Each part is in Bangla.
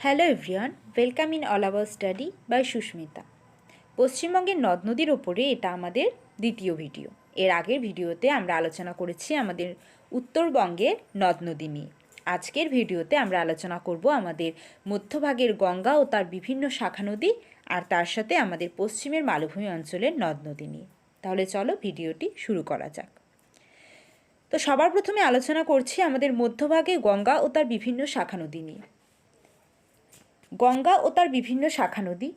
Hello everyone, welcome in all our study by Susmita. পশ্চিমবঙ্গের নদ নদীর ওপরে এটা আমাদের দ্বিতীয় ভিডিও। এর আগের ভিডিওতে আমরা আলোচনা করেছি আমাদের উত্তরবঙ্গের নদ নদী নিয়ে। আজকের ভিডিওতে আমরা আলোচনা করব আমাদের মধ্যভাগের গঙ্গা ও তার বিভিন্ন শাখা নদী, আর তার সাথে আমাদের পশ্চিমের মালভূমি অঞ্চলের নদ নদী নিয়ে। তাহলে চলো ভিডিওটি শুরু করা যাক। তো সবার প্রথমে আলোচনা করছি আমাদের মধ্যভাগে গঙ্গা ও তার বিভিন্ন শাখা নদী নিয়ে। গঙ্গা ও তার বিভিন্ন শাখা নদী।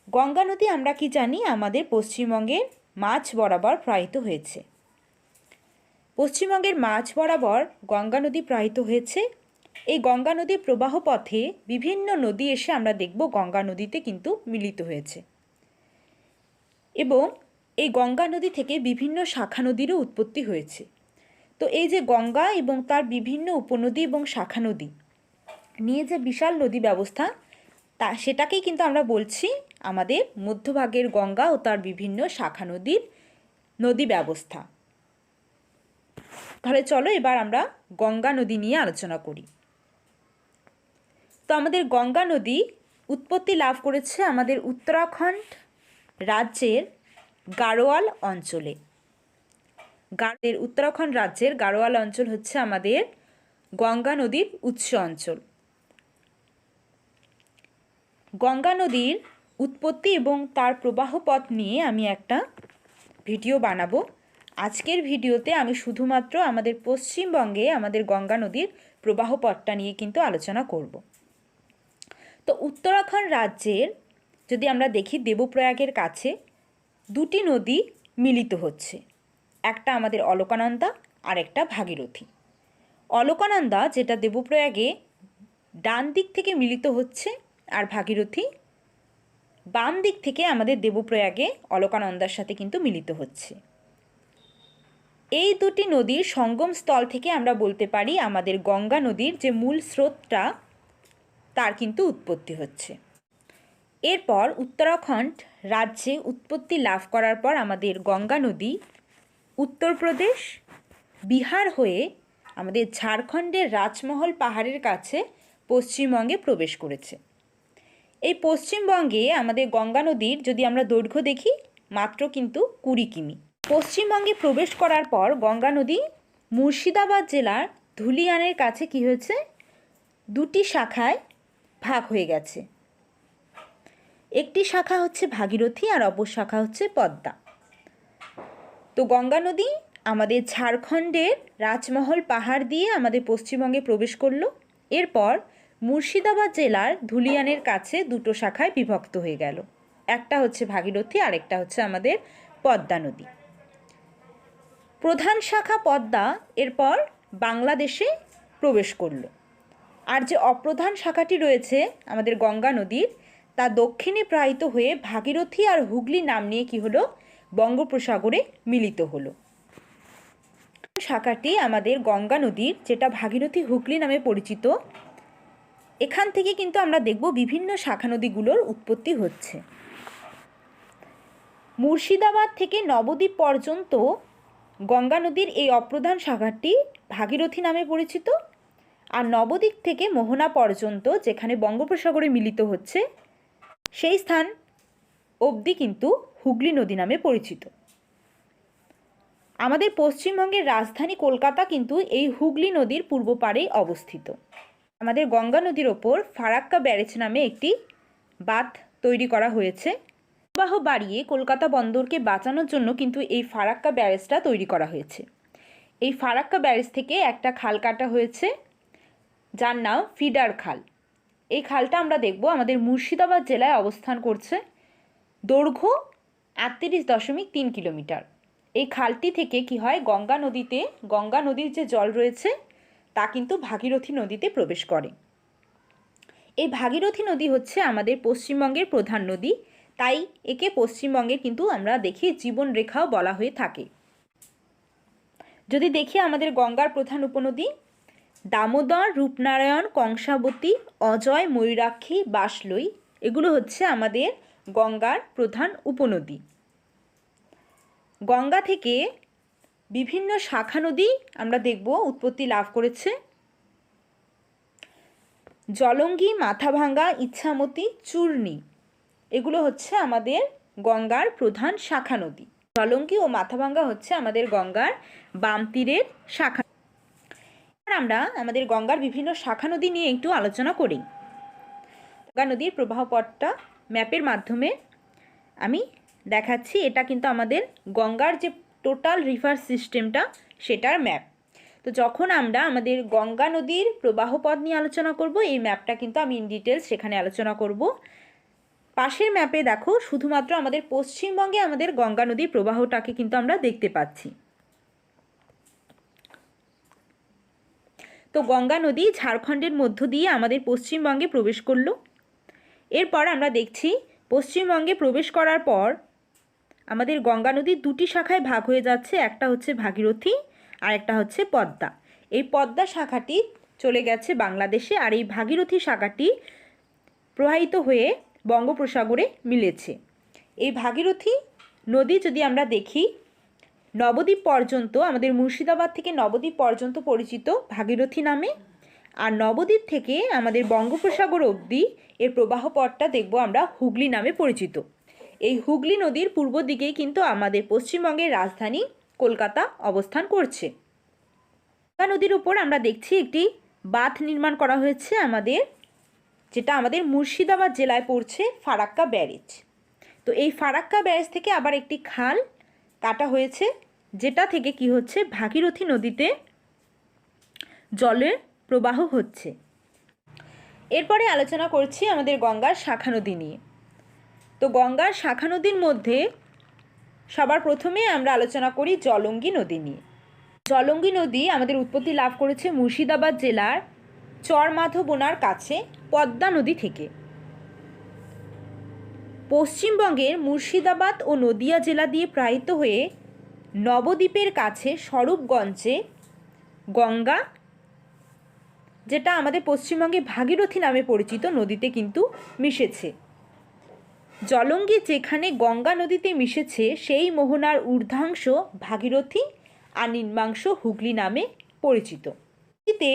গঙ্গা নদী আমরা কি জানি, আমাদের পশ্চিমবঙ্গের মাঝ বরাবর প্রবাহিত হয়েছে। পশ্চিমবঙ্গের মাঝ বরাবর গঙ্গা নদী প্রবাহিত হয়েছে। এই গঙ্গা নদীর প্রবাহ পথে বিভিন্ন নদী এসে আমরা দেখব গঙ্গা নদীতে কিন্তু মিলিত হয়েছে, এবং এই গঙ্গা নদী থেকে বিভিন্ন শাখা নদীরও উৎপত্তি হয়েছে। তো এই যে গঙ্গা এবং তার বিভিন্ন উপনদী এবং শাখা নদী নিয়ে যে বিশাল নদী ব্যবস্থা, সেটাকেই কিন্তু আমরা বলছি আমাদের মধ্যভাগের গঙ্গা ও তার বিভিন্ন শাখা নদীর নদী ব্যবস্থা। তাহলে চলো এবার আমরা গঙ্গা নদী নিয়ে আলোচনা করি। তো আমাদের গঙ্গা নদী উৎপত্তি লাভ করেছে আমাদের উত্তরাখণ্ড রাজ্যের গাড়োয়াল অঞ্চলে। উত্তরাখণ্ড রাজ্যের গাড়োয়াল অঞ্চল হচ্ছে আমাদের গঙ্গা নদীর উৎস অঞ্চল। গঙ্গা নদীর উৎপত্তি এবং তার প্রবাহ পথ নিয়ে আমি একটা ভিডিও বানাবো। আজকের ভিডিওতে আমি শুধুমাত্র আমাদের পশ্চিমবঙ্গে আমাদের গঙ্গা নদীর প্রবাহ পথটা নিয়ে কিন্তু আলোচনা করব। তো উত্তরাখণ্ড রাজ্যের যদি আমরা দেখি, দেবপ্রয়াগের কাছে দুটি নদী মিলিত হচ্ছে, একটা আমাদের অলকানন্দা আর একটা ভাগীরথী। অলকানন্দা যেটা দেবপ্রয়াগে ডান দিক থেকে মিলিত হচ্ছে, আর ভাগীরথী বাম দিক থেকে আমাদের দেবপ্রয়াগে অলকানন্দার সাথে কিন্তু মিলিত হচ্ছে। এই দুটি নদীর সঙ্গম স্থল থেকে আমরা বলতে পারি আমাদের গঙ্গা নদীর যে মূল স্রোতটা তার কিন্তু উৎপত্তি হচ্ছে। এরপর উত্তরাখণ্ড রাজ্যে উৎপত্তি লাভ করার পর আমাদের গঙ্গা নদী উত্তরপ্রদেশ, বিহার হয়ে আমাদের ঝাড়খণ্ডের রাজমহল পাহাড়ের কাছে পশ্চিমবঙ্গে প্রবেশ করেছে। এই পশ্চিমবঙ্গে আমাদের গঙ্গা নদীর যদি আমরা দৈর্ঘ্য দেখি, মাত্র কিন্তু 20 কিমি। পশ্চিমবঙ্গে প্রবেশ করার পর গঙ্গা নদী মুর্শিদাবাদ জেলার ধুলিয়ানের কাছে কি হয়েছে, দুটি শাখায় ভাগ হয়ে গেছে। একটি শাখা হচ্ছে ভাগীরথী আর অপর শাখা হচ্ছে পদ্মা। তো গঙ্গা নদী আমাদের ঝাড়খণ্ডের রাজমহল পাহাড় দিয়ে আমাদের পশ্চিমবঙ্গে প্রবেশ করলো। এরপর মুর্শিদাবাদ জেলার ধুলিয়ানের কাছে দুটো শাখায় বিভক্ত হয়ে গেল, একটা হচ্ছে ভাগীরথী আর একটা হচ্ছে আমাদের পদ্মা নদী। প্রধান শাখা পদ্মা এরপর বাংলাদেশে প্রবেশ করলো, আর যে অপ্রধান শাখাটি রয়েছে আমাদের গঙ্গা নদীর, তা দক্ষিণে প্রবাহিত হয়ে ভাগীরথী আর হুগলি নাম নিয়ে কি হলো, বঙ্গোপসাগরে মিলিত হলো। শাখাটি আমাদের গঙ্গা নদীর, যেটা ভাগীরথী হুগলি নামে পরিচিত, এখান থেকে কিন্তু আমরা দেখব বিভিন্ন শাখা নদীগুলোর উৎপত্তি হচ্ছে। মুর্শিদাবাদ থেকে নবদ্বীপ পর্যন্ত গঙ্গা নদীর এই অপ্রধান শাখাটি ভাগীরথী নামে পরিচিত, আর নবদ্বীপ থেকে মোহনা পর্যন্ত যেখানে বঙ্গোপসাগরে মিলিত হচ্ছে, সেই স্থান অবধি কিন্তু হুগলি নদী নামে পরিচিত। আমাদের পশ্চিমবঙ্গের রাজধানী কলকাতা কিন্তু এই হুগলি নদীর পূর্ব পাড়েই অবস্থিত। আমাদের গঙ্গা নদীর ওপর ফারাক্কা ব্যারেজ নামে একটি বাঁধ তৈরি করা হয়েছে। প্রবাহ বাড়িয়ে কলকাতা বন্দরকে বাঁচানোর জন্য কিন্তু এই ফারাক্কা ব্যারেজটা তৈরি করা হয়েছে। এই ফারাক্কা ব্যারেজ থেকে একটা খাল কাটা হয়েছে, যার নাম ফিডার খাল। এই খালটা আমরা দেখব আমাদের মুর্শিদাবাদ জেলায় অবস্থান করছে, দৈর্ঘ্য 38.3 কিলোমিটার। এই খালটি থেকে কি হয়, গঙ্গা নদীর যে জল রয়েছে তা কিন্তু ভাগীরথী নদীতে প্রবেশ করে। এই ভাগীরথী নদী হচ্ছে আমাদের পশ্চিমবঙ্গের প্রধান নদী, তাই একে পশ্চিমবঙ্গের কিন্তু আমরা দেখি জীবনরেখাও বলা হয়ে থাকে। যদি দেখি আমাদের গঙ্গার প্রধান উপনদী, দামোদর, রূপনারায়ণ, কংসাবতী, অজয়, ময়ূরাক্ষী, বাসলই, এগুলো হচ্ছে আমাদের গঙ্গার প্রধান উপনদী। গঙ্গা থেকে বিভিন্ন শাখা নদী আমরা দেখব উৎপত্তি লাভ করেছে। জলঙ্গি, মাথাভাঙ্গা, ইছামতি, চূর্ণী এগুলো হচ্ছে আমাদের গঙ্গার প্রধান শাখা নদী। জলঙ্গি ও মাথাভাঙ্গা হচ্ছে আমাদের গঙ্গার বাম তীরের শাখা। আমরা আমাদের গঙ্গার বিভিন্ন শাখা নদী নিয়ে একটু আলোচনা করি। গঙ্গা নদীর প্রবাহ পথটা ম্যাপের মাধ্যমে আমি দেখাচ্ছি। এটা কিন্তু আমাদের গঙ্গার যে টোটাল রিভার সিস্টেমটা সেটার ম্যাপ। তো যখন আমরা আমাদের গঙ্গা নদীর প্রবাহ পথ নিয়ে আলোচনা করব, এই ম্যাপটা কিন্তু আমি ইন ডিটেলস সেখানে আলোচনা করব। পাশের ম্যাপে দেখো শুধুমাত্র আমাদের পশ্চিমবঙ্গে আমাদের গঙ্গা নদীর প্রবাহটাকে কিন্তু আমরা দেখতে পাচ্ছি। তো গঙ্গা নদী ঝাড়খণ্ডের মধ্য দিয়ে আমাদের পশ্চিমবঙ্গে প্রবেশ করলো। এরপর আমরা দেখছি পশ্চিমবঙ্গে প্রবেশ করার পর আমাদের গঙ্গা নদীর দুটি শাখায় ভাগ হয়ে যাচ্ছে। একটা হচ্ছে ভাগীরথী আর একটা হচ্ছে পদ্মা। এই পদ্মা শাখাটি চলে গেছে বাংলাদেশে, আর এই ভাগীরথী শাখাটি প্রবাহিত হয়ে বঙ্গোপসাগরে মিলেছে। এই ভাগীরথী নদী যদি আমরা দেখি, নবদ্বীপ পর্যন্ত, আমাদের মুর্শিদাবাদ থেকে নবদ্বীপ পর্যন্ত পরিচিত ভাগীরথী নামে, আর নবদ্বীপ থেকে আমাদের বঙ্গোপসাগর অবধি এর প্রবাহ পথটা দেখব আমরা হুগলি নামে পরিচিত। এই হুগলি নদীর পূর্ব দিকেই কিন্তু আমাদের পশ্চিমবঙ্গের রাজধানী কলকাতা অবস্থান করছে। গঙ্গা নদীর উপর আমরা দেখছি একটি বাঁধ নির্মাণ করা হয়েছে আমাদের, যেটা আমাদের মুর্শিদাবাদ জেলায় পড়ছে, ফারাক্কা ব্যারেজ। তো এই ফারাক্কা ব্যারেজ থেকে আবার একটি খাল কাটা হয়েছে, যেটা থেকে কি হচ্ছে, ভাগীরথী নদীতে জলের প্রবাহ হচ্ছে। এরপরে আলোচনা করছি আমাদের গঙ্গার শাখা নদী নিয়ে। তো গঙ্গার শাখা নদীর মধ্যে সবার প্রথমে আমরা আলোচনা করি জলঙ্গি নদী নিয়ে। জলঙ্গি নদী আমাদের উৎপত্তি লাভ করেছে মুর্শিদাবাদ জেলার চরমাধবনার কাছে পদ্মা নদী থেকে। পশ্চিমবঙ্গের মুর্শিদাবাদ ও নদিয়া জেলা দিয়ে প্রবাহিত হয়ে নবদ্বীপের কাছে স্বরূপগঞ্জে গঙ্গা, যেটা আমাদের পশ্চিমবঙ্গে ভাগীরথী নামে পরিচিত, নদীতে কিন্তু মিশেছে। জলঙ্গি যেখানে গঙ্গা নদীতে মিশেছে সেই মোহনার ঊর্ধ্বাংশ ভাগীরথী আর নিম্নাংশ হুগলি নামে পরিচিত। এতে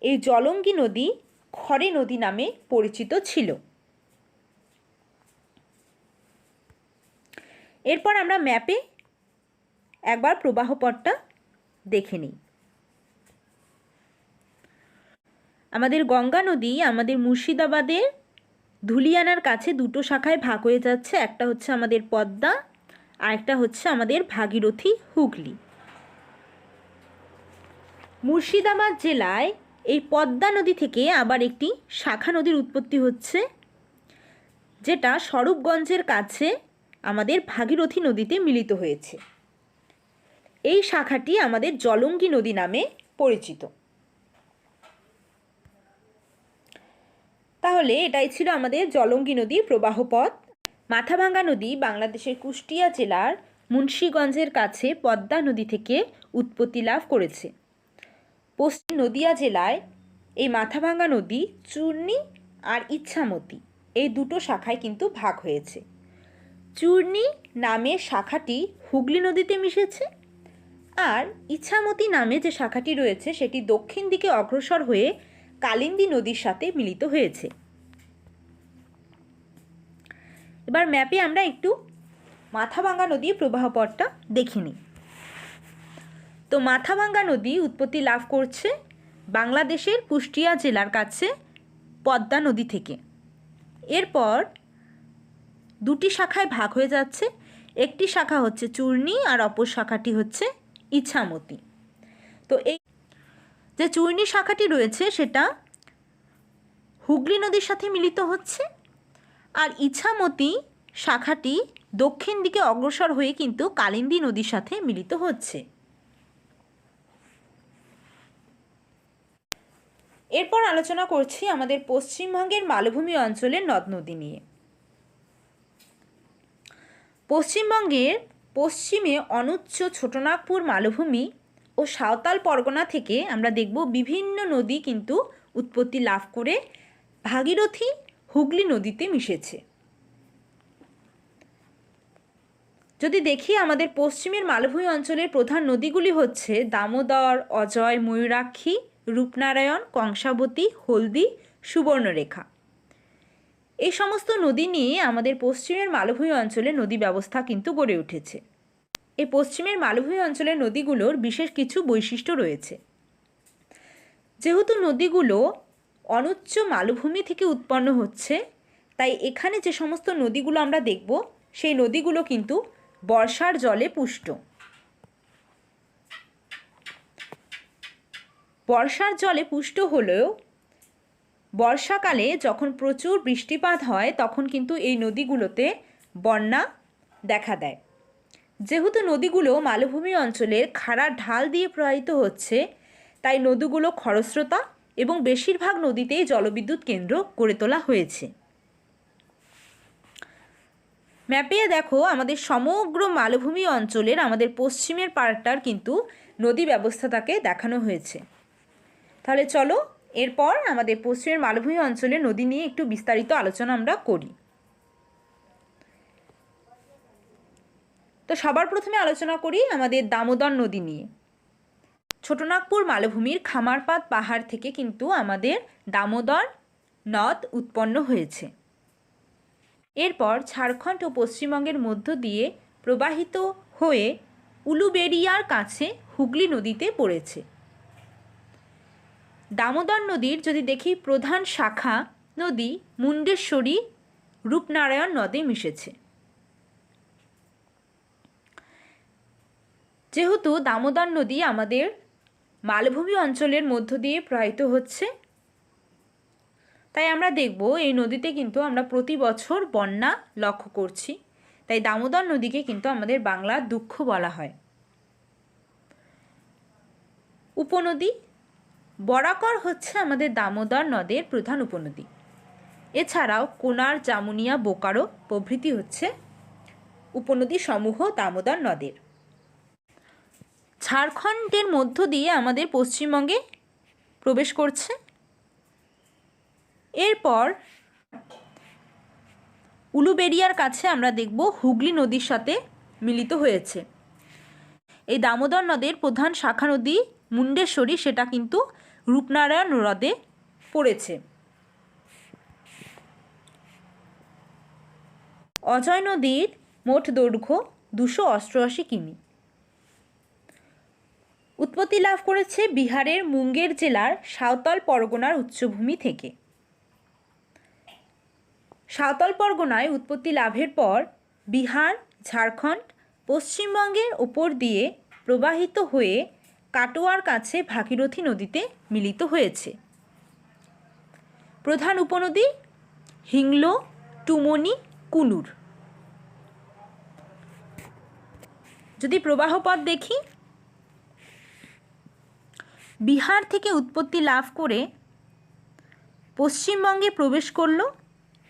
এই জলঙ্গি নদী খরে নদী নামে পরিচিত ছিল। এরপর আমরা ম্যাপে একবার প্রবাহ পথটা দেখে নিই। আমাদের গঙ্গা নদী আমাদের মুর্শিদাবাদের ধুলিয়ানার কাছে দুটো শাখায় ভাগ হয়ে যাচ্ছে। একটা হচ্ছে আমাদের পদ্মা আর একটা হচ্ছে আমাদের ভাগীরথী হুগলি। মুর্শিদাবাদ জেলায় এই পদ্মা নদী থেকে আবার একটি শাখা নদীর উৎপত্তি হচ্ছে, যেটা স্বরূপগঞ্জের কাছে আমাদের ভাগীরথী নদীতে মিলিত হয়েছে। এই শাখাটি আমাদের জলঙ্গি নদী নামে পরিচিত। তাহলে এটাই ছিল আমাদের জলঙ্গি নদীর প্রবাহ পথ। মাথাভাঙ্গা নদী বাংলাদেশের কুষ্টিয়া জেলার মুন্সিগঞ্জের কাছে পদ্মা নদী থেকে উৎপত্তি লাভ করেছে। পশ্চিম নদিয়া জেলায় এই মাথাভাঙ্গা নদী চূর্ণী আর ইছামতি এই দুটো শাখায় কিন্তু ভাগ হয়েছে। চূর্ণী নামের শাখাটি হুগলি নদীতে মিশেছে, আর ইছামতি নামে যে শাখাটি রয়েছে সেটি দক্ষিণ দিকে অগ্রসর হয়ে কালিন্দী নদীর সাথে মিলিত হয়েছে। এবার ম্যাপে আমরা একটু মাথাভাঙ্গা নদীর প্রবাহ পথটা দেখে নিই। তো মাথাভাঙ্গা নদী উৎপত্তি লাভ করছে বাংলাদেশের কুষ্টিয়া জেলার কাছে পদ্মা নদী থেকে। এরপর দুটি শাখায় ভাগ হয়ে যাচ্ছে। একটি শাখা হচ্ছে চূর্ণী আর অপর শাখাটি হচ্ছে ইছামতি। তো এই যে চূর্ণী শাখাটি রয়েছে সেটা হুগলি নদীর সাথে মিলিত হচ্ছে, আর ইছামতি শাখাটি দক্ষিণ দিকে অগ্রসর হয়ে কিন্তু কালিন্দী নদীর সাথে মিলিত হচ্ছে। এরপর আলোচনা করছি আমাদের পশ্চিমবঙ্গের মালভূমি অঞ্চলের নদ নদী নিয়ে। পশ্চিমবঙ্গের পশ্চিমে অনুচ্চ ছোটনাগপুর মালভূমি ও সাঁওতাল পরগনা থেকে আমরা দেখব বিভিন্ন নদী কিন্তু উৎপত্তি লাভ করে ভাগীরথী হুগলি নদীতে মিশেছে। যদি দেখি আমাদের পশ্চিমের মালভূমি অঞ্চলের প্রধান নদীগুলি হচ্ছে দামোদর, অজয়, ময়ূরাক্ষী, রূপনারায়ণ, কংসাবতী, হলদি, সুবর্ণরেখা। এই সমস্ত নদী নিয়ে আমাদের পশ্চিমের মালভূমি অঞ্চলে নদী ব্যবস্থা কিন্তু গড়ে উঠেছে। এই পশ্চিমের মালভূমি অঞ্চলের নদীগুলোর বিশেষ কিছু বৈশিষ্ট্য রয়েছে। যেহেতু নদীগুলো অনুচ্চ মালভূমি থেকে উৎপন্ন হচ্ছে, তাই এখানে যে সমস্ত নদীগুলো আমরা দেখব সেই নদীগুলো কিন্তু বর্ষার জলে পুষ্ট। বর্ষার জলে পুষ্ট হলেও বর্ষাকালে যখন প্রচুর বৃষ্টিপাত হয় তখন কিন্তু এই নদীগুলোতে বন্যা দেখা দেয়। যেহেতু নদীগুলো মালভূমি অঞ্চলের খাড়া ঢাল দিয়ে প্রবাহিত হচ্ছে, তাই নদীগুলো খরস্রোতা এবং বেশিরভাগ নদীতেই জলবিদ্যুৎ কেন্দ্র গড়ে তোলা হয়েছে। ম্যাপে দেখো আমাদের সমগ্র মালভূমি অঞ্চলের আমাদের পশ্চিমের পাড়টার কিন্তু নদী ব্যবস্থাটাকে দেখানো হয়েছে। তাহলে চলো এরপর আমাদের পশ্চিমের মালভূমি অঞ্চলের নদী নিয়ে একটু বিস্তারিত আলোচনা আমরা করি। তো সবার প্রথমে আলোচনা করি আমাদের দামোদর নদী নিয়ে। ছোটনাগপুর মালভূমির খামারপাত পাহাড় থেকে কিন্তু আমাদের দামোদর নদ উৎপন্ন হয়েছে। এরপর ঝাড়খণ্ড ও পশ্চিমবঙ্গের মধ্য দিয়ে প্রবাহিত হয়ে উলুবেড়িয়ার কাছে হুগলি নদীতে পড়েছে। দামোদর নদীর যদি দেখি প্রধান শাখা নদী মুন্ডেশ্বরী রূপনারায়ণ নদে মিশেছে। যেহেতু দামোদর নদী আমাদের মালভূমি অঞ্চলের মধ্য দিয়ে প্রবাহিত হচ্ছে, তাই আমরা দেখব এই নদীতে কিন্তু আমরা প্রতি বছর বন্যা লক্ষ্য করছি। তাই দামোদর নদীকে কিন্তু আমাদের বাংলার দুঃখ বলা হয়। উপনদী বরাকর হচ্ছে আমাদের দামোদর নদের প্রধান উপনদী। এছাড়াও কোনার, জামুনিয়া, বোকারো প্রভৃতি হচ্ছে উপনদী সমূহ দামোদর নদের। ঝাড়খণ্ডের মধ্য দিয়ে আমাদের পশ্চিমবঙ্গে প্রবেশ করছে। এরপর উলুবেড়িয়ার কাছে আমরা দেখব হুগলি নদীর সাথে মিলিত হয়েছে। এই দামোদর নদের প্রধান শাখা নদী মুন্ডেশ্বরী, সেটা কিন্তু রূপনারায়ণ হ্রদে পড়েছে। অজয় নদীর মোট দৈর্ঘ্য 288 কিমি। উৎপত্তি লাভ করেছে বিহারের মুঙ্গের জেলার সাঁওতাল পরগনার উচ্চভূমি থেকে। সাঁওতাল পরগনায় উৎপত্তি লাভের পর বিহার, ঝাড়খণ্ড, পশ্চিমবঙ্গের ওপর দিয়ে প্রবাহিত হয়ে কাটোয়ার কাছে ভাগীরথী নদীতে মিলিত হয়েছে। প্রধান উপনদী হিংলো, টুমনি, কুনুর। যদি প্রবাহপথ দেখি, বিহার থেকে উৎপত্তি লাভ করে পশ্চিমবঙ্গে প্রবেশ করল।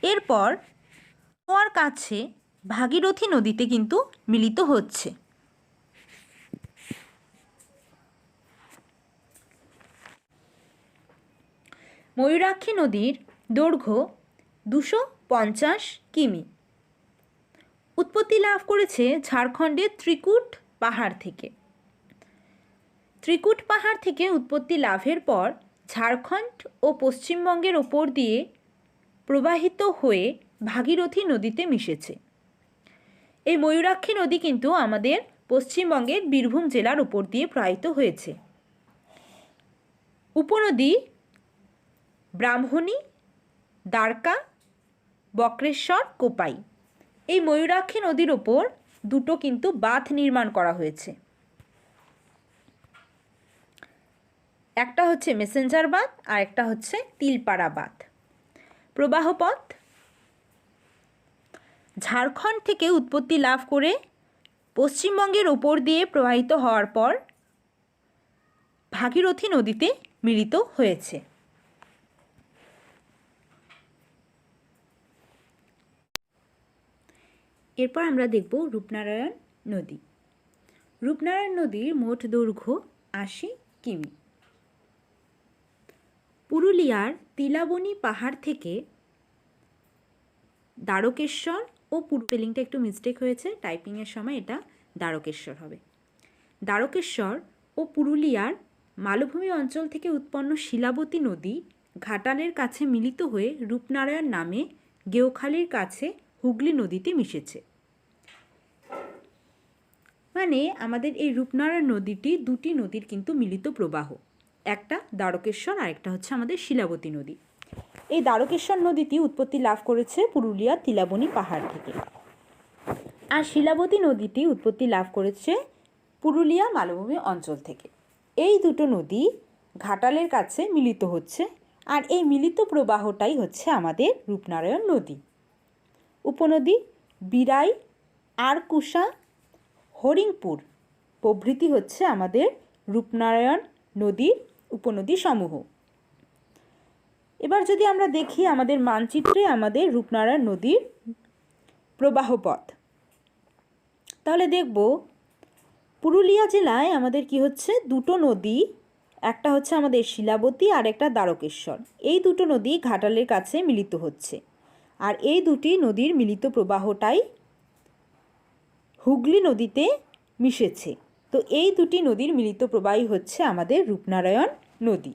এরপর কাটোয়ার কাছে ভাগীরথী নদীতে কিন্তু মিলিত হচ্ছে। ময়ূরাক্ষী নদীর দৈর্ঘ্য 250 কিমি। উৎপত্তি লাভ করেছে ঝাড়খণ্ডের ত্রিকুট পাহাড় থেকে। ত্রিকুট পাহাড় থেকে উৎপত্তি লাভের পর ঝাড়খণ্ড ও পশ্চিমবঙ্গের ওপর দিয়ে প্রবাহিত হয়ে ভাগীরথী নদীতে মিশেছে। এই ময়ূরাক্ষী নদী কিন্তু আমাদের পশ্চিমবঙ্গের বীরভূম জেলার ওপর দিয়ে প্রবাহিত হয়েছে। উপনদী ব্রাহ্মণী, দ্বারকা, বক্রেশ্বর, কোপাই। এই ময়ূরাক্ষী নদীর ওপর দুটো কিন্তু বাঁধ নির্মাণ করা হয়েছে। একটা হচ্ছে মেসেঞ্জার বাঁধ আর একটা হচ্ছে তিলপাড়া বাঁধ। প্রবাহপথ ঝাড়খণ্ড থেকে উৎপত্তি লাভ করে পশ্চিমবঙ্গের ওপর দিয়ে প্রবাহিত হওয়ার পর ভাগীরথী নদীতে মিলিত হয়েছে। এরপর আমরা দেখব রূপনারায়ণ নদী। রূপনারায়ণ নদীর মোট দৈর্ঘ্য 80 কিমি। পুরুলিয়ার তিলাবনী পাহাড় থেকে দ্বারকেশ্বর ও স্পেলিংটা একটু মিস্টেক হয়েছে, টাইপিংয়ের সময় এটা দ্বারকেশ্বর হবে। দ্বারকেশ্বর ও পুরুলিয়ার মালভূমি অঞ্চল থেকে উৎপন্ন শিলাবতী নদী ঘাটালের কাছে মিলিত হয়ে রূপনারায়ণ নামে গেওখালির কাছে হুগলি নদীতে মিশেছে। মানে আমাদের এই রূপনারায়ণ নদীটি দুটি নদীর কিন্তু মিলিত প্রবাহ, একটা দ্বারকেশ্বর আর একটা হচ্ছে আমাদের শিলাবতী নদী। এই দ্বারকেশ্বর নদীটি উৎপত্তি লাভ করেছে পুরুলিয়া তিলাবনী পাহাড় থেকে, আর শিলাবতী নদীটি উৎপত্তি লাভ করেছে পুরুলিয়া মালভূমি অঞ্চল থেকে। এই দুটো নদী ঘাটালের কাছে মিলিত হচ্ছে, আর এই মিলিত প্রবাহটাই হচ্ছে আমাদের রূপনারায়ণ নদী। উপনদী বিরাই, আরকুশা, হরিংপুর প্রভৃতি হচ্ছে আমাদের রূপনারায়ণ নদীর উপনদী সমূহ। এবার যদি আমরা দেখি আমাদের মানচিত্রে আমাদের রূপনারায়ণ নদীর প্রবাহ পথ, তাহলে দেখব পুরুলিয়া জেলায় আমাদের কি হচ্ছে দুটো নদী, একটা হচ্ছে আমাদের শিলাবতী আর একটা দ্বারকেশ্বর। এই দুটো নদী ঘাটালের কাছে মিলিত হচ্ছে, আর এই দুটি নদীর মিলিত প্রবাহটাই হুগলি নদীতে মিশেছে। তো এই দুটি নদীর মিলিত প্রবাহই হচ্ছে আমাদের রূপনারায়ণ নদী।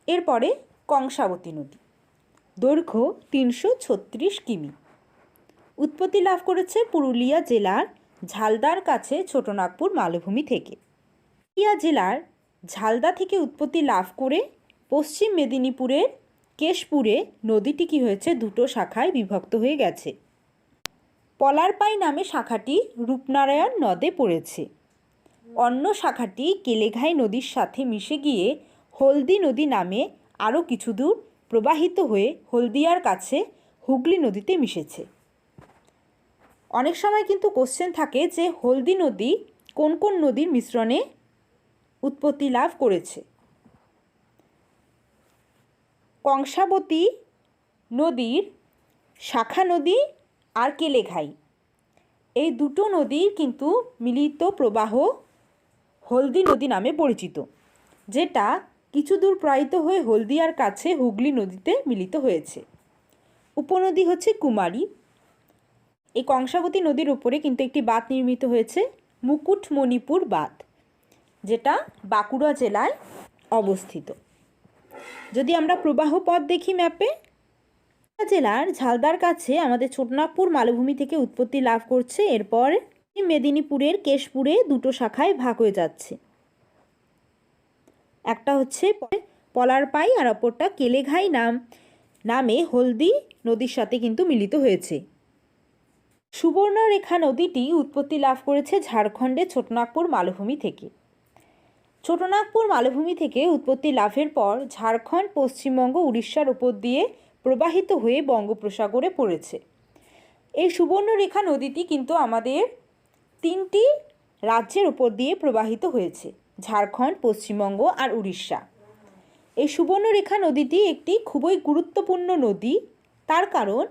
এরপরে কংসাবতী নদী, দৈর্ঘ্য 336 কিমি, উৎপত্তি লাভ করেছে পুরুলিয়া জেলার ঝালদার কাছে ছোটনাগপুর মালভূমি থেকে। পুরুলিয়া জেলার ঝালদা থেকে উৎপত্তি লাভ করে পশ্চিম মেদিনীপুরের কেশপুরে নদীটি কী হয়েছে দুটো শাখায় বিভক্ত হয়ে গেছে। পলারপাই নামে শাখাটি রূপনারায়ণ নদে পড়েছে, অন্য শাখাটি কেলেঘাই নদীর সাথে মিশে গিয়ে হলদি নদী নামে আরও কিছু দূর প্রবাহিত হয়ে হলদিয়ার কাছে হুগলি নদীতে মিশেছে। অনেক সময় কিন্তু কোশ্চেন থাকে যে হলদি নদী কোন কোন নদীর মিশ্রণে উৎপত্তি লাভ করেছে। কংসাবতী নদীর শাখা নদী আর কেলেঘাই, এই দুটো নদীর কিন্তু মিলিত প্রবাহ হলদি নদী নামে পরিচিত, যেটা কিছু দূর প্রবাহিত হয়ে হলদিয়ার কাছে হুগলি নদীতে মিলিত হয়েছে। উপনদী হচ্ছে কুমারী। এই কংসাবতী নদীর উপরে কিন্তু একটি বাঁধ নির্মিত হয়েছে, মুকুটমণিপুর বাঁধ, যেটা বাঁকুড়া জেলায় অবস্থিত। যদি আমরা প্রবাহ পথ দেখি ম্যাপে, জেলার ঝালদার কাছে আমাদের ছোটনাগপুর মালভূমি থেকে উৎপত্তি লাভ করছে, এরপর মেদিনীপুরের কেশপুরে দুটো শাখায় ভাগ হয়ে যাচ্ছে, একটা হচ্ছে পলারপাই আর অপরটা কেলেঘাই নামে হলদি নদীর সাথে কিন্তু মিলিত হয়েছে। সুবর্ণরেখা নদীটি উৎপত্তি লাভ করেছে ঝাড়খণ্ডের ছোটনাগপুর মালভূমি থেকে। ছোটনাগপুর মালভূমি থেকে উৎপত্তি লাভের পর ঝাড়খণ্ড, পশ্চিমবঙ্গ, উড়িষ্যার উপর দিয়ে প্রবাহিত হয়ে বঙ্গোপসাগরে পড়েছে। এই সুবর্ণরেখা নদীটি কিন্তু আমাদের তিনটি রাজ্যের উপর দিয়ে প্রবাহিত হয়েছে, ঝাড়খণ্ড, পশ্চিমবঙ্গ আর উড়িষ্যা। এই সুবর্ণরেখা নদীটি একটি খুবই গুরুত্বপূর্ণ নদী, তার কারণ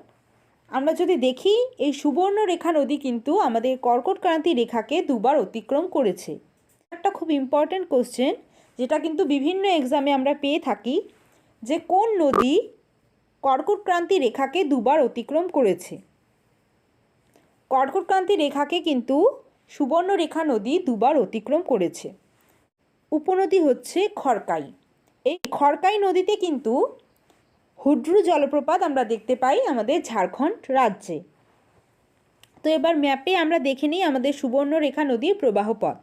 আমরা যদি দেখি এই সুবর্ণরেখা নদী কিন্তু আমাদের কর্কটক্রান্তি রেখাকে দুবার অতিক্রম করেছে। একটা খুব ইম্পর্ট্যান্ট কোশ্চেন, যেটা কিন্তু বিভিন্ন এক্সামে আমরা পেয়ে থাকি, যে কোন নদী কর্কটক্রান্তি রেখাকে দুবার অতিক্রম করেছে। কর্কটক্রান্তি রেখাকে কিন্তু সুবর্ণরেখা নদী দুবার অতিক্রম করেছে। উপনদী হচ্ছে খড়কাই। এই খড়কাই নদীতে কিন্তু হুড্রু জলপ্রপাত আমরা দেখতে পাই আমাদের ঝাড়খণ্ড রাজ্যে। তো এবার ম্যাপে আমরা দেখে নিই আমাদের সুবর্ণরেখা নদীর প্রবাহ পথ।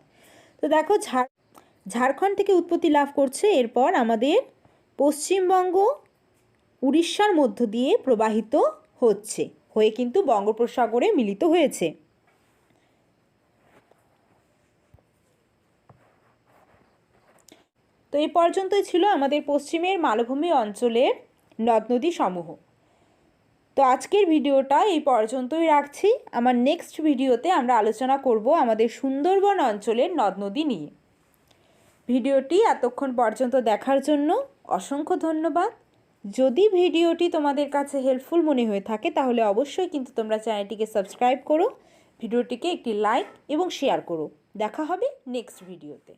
তো দেখো ঝাড়খণ্ড থেকে উৎপত্তি লাভ করছে, এরপর আমাদের পশ্চিমবঙ্গ, উড়িষ্যার মধ্য দিয়ে প্রবাহিত হচ্ছে, হয়ে কিন্তু বঙ্গোপসাগরে মিলিত হয়েছে। তো এই পর্যন্তই ছিল আমাদের পশ্চিমের মালভূমি অঞ্চলের নদ নদী সমূহ। তো আজকের ভিডিওটা এই পর্যন্তই রাখছি। আমার নেক্সট ভিডিওতে আমরা আলোচনা করব আমাদের সুন্দরবন অঞ্চলের নদ নদী নিয়ে। ভিডিওটি এতক্ষণ পর্যন্ত দেখার জন্য অসংখ্য ধন্যবাদ। যদি ভিডিওটি তোমাদের কাছে হেল্পফুল মনে হয়ে থাকে তাহলে অবশ্যই কিন্তু তোমরা চ্যানেলটিকে সাবস্ক্রাইব করো, ভিডিওটিকে একটি লাইক এবং শেয়ার করো। দেখা হবে নেক্সট ভিডিওতে।